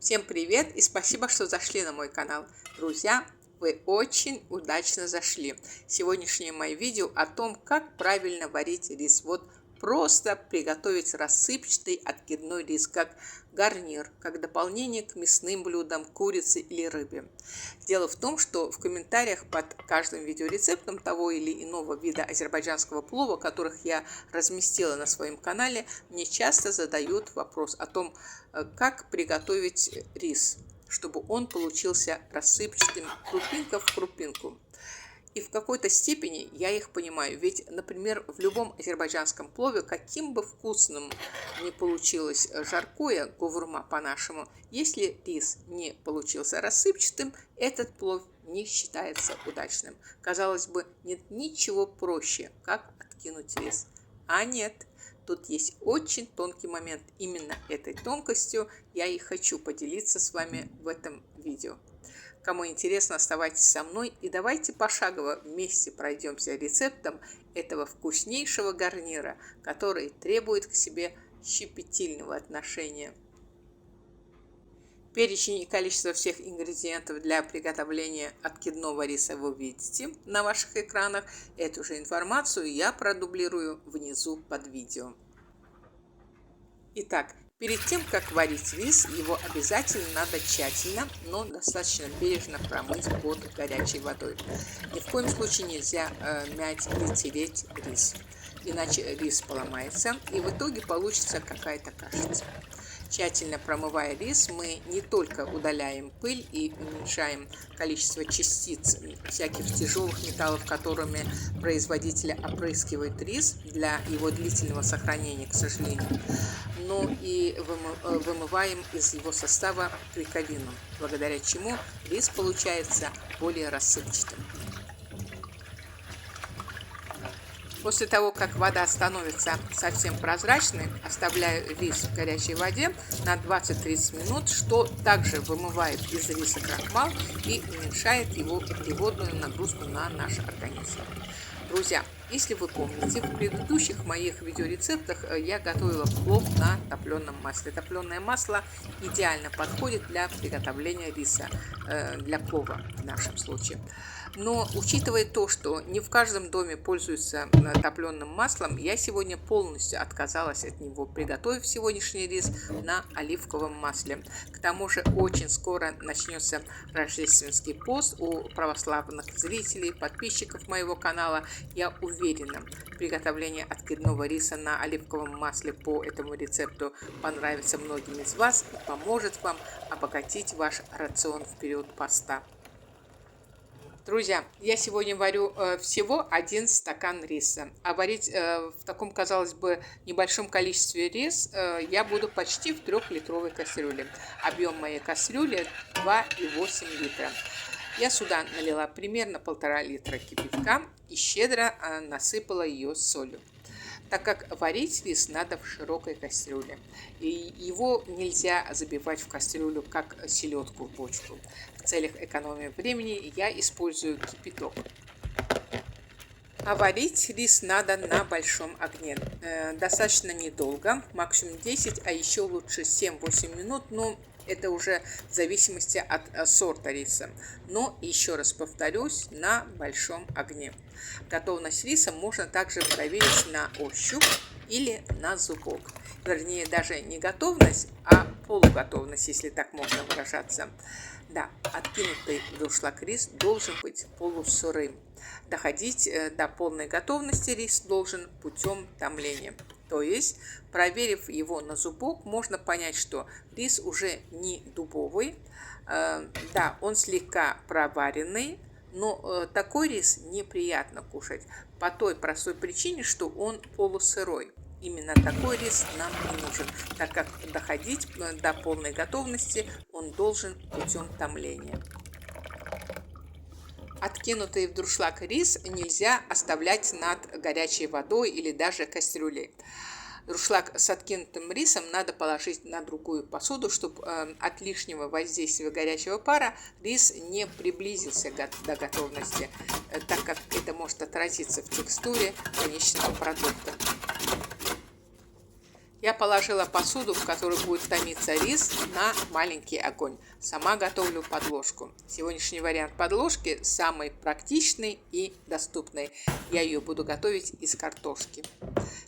Всем привет и спасибо, что зашли на мой канал. Друзья, вы очень удачно зашли. Сегодняшнее мое видео о том, как правильно варить рис. Вот просто приготовить рассыпчатый откидной рис как гарнир, как дополнение к мясным блюдам, курице или рыбе. Дело в том, что в комментариях под каждым видеорецептом того или иного вида азербайджанского плова, которых я разместила на своем канале, мне часто задают вопрос о том, как приготовить рис, чтобы он получился рассыпчатым, крупинка в крупинку. И в какой-то степени я их понимаю. Ведь, например, в любом азербайджанском плове, каким бы вкусным ни получилось жаркое, говурма по-нашему, если рис не получился рассыпчатым, этот плов не считается удачным. Казалось бы, нет ничего проще, как откинуть рис. А нет, тут есть очень тонкий момент. Именно этой тонкостью я и хочу поделиться с вами в этом видео. Кому интересно, оставайтесь со мной и давайте пошагово вместе пройдемся рецептом этого вкуснейшего гарнира, который требует к себе щепетильного отношения. Перечень и количество всех ингредиентов для приготовления откидного риса вы видите на ваших экранах. Эту же информацию я продублирую внизу под видео. Итак, перед тем, как варить рис, его обязательно надо тщательно, но достаточно бережно промыть под горячей водой. Ни в коем случае нельзя мять или тереть рис, иначе рис поломается и в итоге получится какая-то кашица. Тщательно промывая рис, мы не только удаляем пыль и уменьшаем количество частиц всяких тяжелых металлов, которыми производители опрыскивают рис для его длительного сохранения, к сожалению, но и вымываем из его состава клейковину, благодаря чему рис получается более рассыпчатым. После того, как вода становится совсем прозрачной, оставляю рис в горячей воде на 20-30 минут, что также вымывает из риса крахмал и уменьшает его углеводную нагрузку на наш организм. Друзья, если вы помните, в предыдущих моих видеорецептах я готовила плов на топленом масле. Топленое масло идеально подходит для приготовления риса, для плова в нашем случае. Но учитывая то, что не в каждом доме пользуются топленым маслом, я сегодня полностью отказалась от него, приготовив сегодняшний рис на оливковом масле. К тому же очень скоро начнется рождественский пост у православных зрителей, подписчиков моего канала. Я уверена, приготовление откидного риса на оливковом масле по этому рецепту понравится многим из вас и поможет вам обогатить ваш рацион в период поста. Друзья, я сегодня варю всего 1 стакан риса, а варить в таком, казалось бы, небольшом количестве рис я буду почти в 3-литровой кастрюле. Объем моей кастрюли 2,8 литра. Я сюда налила примерно 1,5 литра кипятка и щедро насыпала ее солью. Так как варить рис надо в широкой кастрюле, и его нельзя забивать в кастрюлю, как селедку в бочку. В целях экономии времени я использую кипяток. А варить рис надо на большом огне. Достаточно недолго, максимум 10, а еще лучше 7-8 минут, но это уже в зависимости от сорта риса. Но, еще раз повторюсь, на большом огне. Готовность риса можно также проверить на ощупь или на зубок. Вернее, даже не готовность, а полуготовность, если так можно выражаться. Да, откинутый в дуршлаг рис должен быть полусырым. Доходить до полной готовности рис должен путем томления. То есть, проверив его на зубок, можно понять, что рис уже не дубовый. Да, он слегка проваренный, но такой рис неприятно кушать по той простой причине, что он полусырой. Именно такой рис нам не нужен, так как доходить до полной готовности он должен путем томления. Откинутый в дуршлаг рис нельзя оставлять над горячей водой или даже кастрюлей. Дуршлаг с откинутым рисом надо положить на другую посуду, чтобы от лишнего воздействия горячего пара рис не приблизился до готовности, так как это может отразиться в текстуре конечного продукта. Я положила посуду, в которой будет томиться рис, на маленький огонь. Сама готовлю подложку. Сегодняшний вариант подложки самый практичный и доступный. Я ее буду готовить из картошки.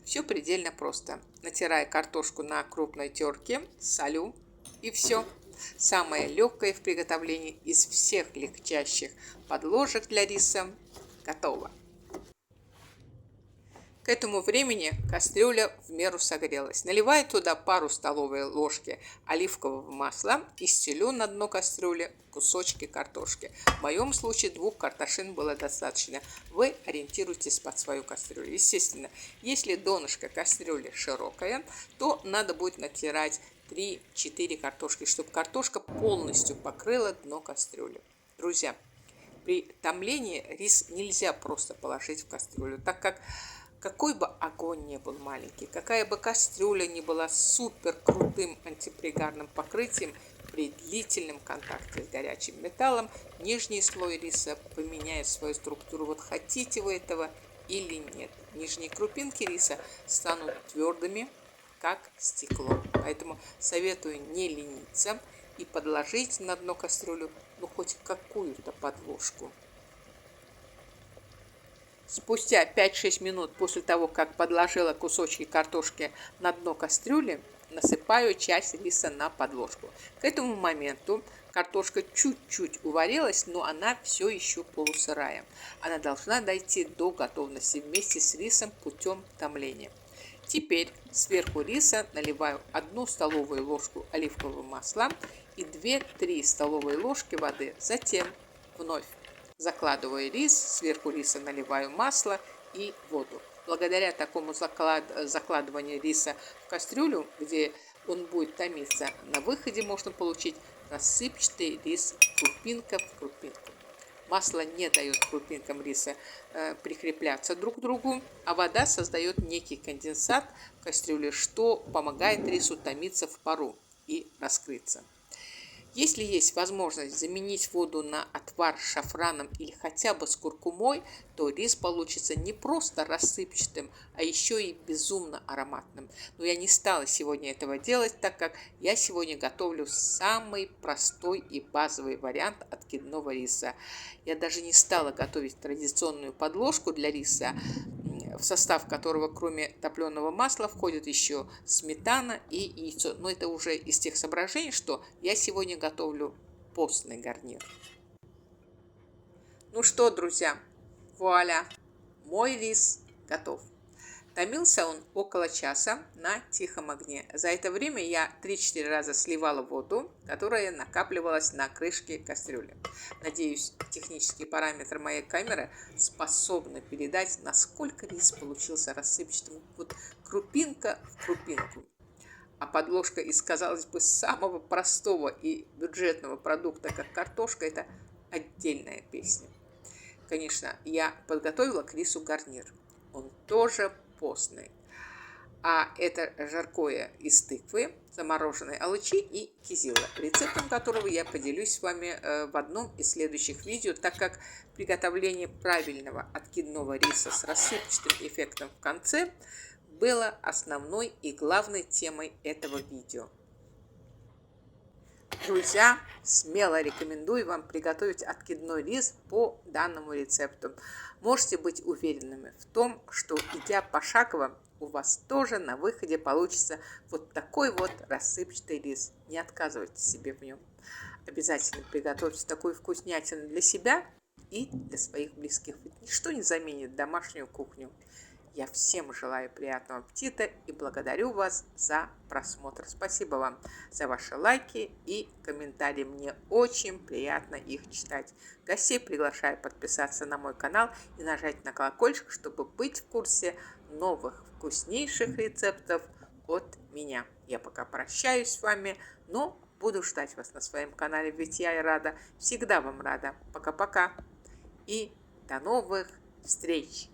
Все предельно просто. Натираю картошку на крупной терке, солю и все. Самое легкое в приготовлении из всех легчайших подложек для риса готово. К этому времени кастрюля в меру согрелась. Наливаю туда пару столовой ложки оливкового масла и стелю на дно кастрюли кусочки картошки. В моем случае 2 картошин было достаточно. Вы ориентируйтесь под свою кастрюлю. Естественно, если донышко кастрюли широкое, то надо будет натирать 3-4 картошки, чтобы картошка полностью покрыла дно кастрюли. Друзья, при томлении рис нельзя просто положить в кастрюлю, так как какой бы огонь не был маленький, какая бы кастрюля ни была супер крутым антипригарным покрытием, при длительном контакте с горячим металлом нижний слой риса поменяет свою структуру. Вот хотите вы этого или нет. Нижние крупинки риса станут твердыми, как стекло. Поэтому советую не лениться и подложить на дно кастрюлю хоть какую-то подложку. Спустя 5-6 минут после того, как подложила кусочки картошки на дно кастрюли, насыпаю часть риса на подложку. К этому моменту картошка чуть-чуть уварилась, но она все еще полусырая. Она должна дойти до готовности вместе с рисом путем томления. Теперь сверху риса наливаю 1 столовую ложку оливкового масла и 2-3 столовые ложки воды. Затем вновь закладываю рис, сверху риса наливаю масло и воду. Благодаря такому закладыванию риса в кастрюлю, где он будет томиться, на выходе можно получить рассыпчатый рис крупинка в крупинку. Масло не дает крупинкам риса прикрепляться друг к другу, а вода создает некий конденсат в кастрюле, что помогает рису томиться в пару и раскрыться. Если есть возможность заменить воду на отвар с шафраном или хотя бы с куркумой, то рис получится не просто рассыпчатым, а еще и безумно ароматным. Но я не стала сегодня этого делать, так как я сегодня готовлю самый простой и базовый вариант откидного риса. Я даже не стала готовить традиционную подложку для риса, в состав которого кроме топленого масла входит еще сметана и яйцо. Но это уже из тех соображений, что я сегодня готовлю постный гарнир. Ну что, друзья, вуаля, мой рис готов. Томился он около часа на тихом огне. За это время я 3-4 раза сливала воду, которая накапливалась на крышке кастрюли. Надеюсь, технические параметры моей камеры способны передать, насколько рис получился рассыпчатым. Вот крупинка в крупинку. А подложка из, казалось бы, самого простого и бюджетного продукта, как картошка, это отдельная песня. Конечно, я подготовила к рису гарнир. Он тоже постный. А это жаркое из тыквы, замороженной алычи и кизила, рецептом которого я поделюсь с вами в одном из следующих видео, так как приготовление правильного откидного риса с рассыпчатым эффектом в конце было основной и главной темой этого видео. Друзья, смело рекомендую вам приготовить откидной рис по данному рецепту. Можете быть уверенными в том, что, идя пошагово, у вас тоже на выходе получится вот такой вот рассыпчатый рис. Не отказывайте себе в нем. Обязательно приготовьте такую вкуснятину для себя и для своих близких. Ведь ничто не заменит домашнюю кухню. Я всем желаю приятного аппетита и благодарю вас за просмотр. Спасибо вам за ваши лайки и комментарии. Мне очень приятно их читать. Гостей приглашаю подписаться на мой канал и нажать на колокольчик, чтобы быть в курсе новых вкуснейших рецептов от меня. Я пока прощаюсь с вами, но буду ждать вас на своем канале, ведь я и рада, всегда вам рада. Пока-пока и до новых встреч!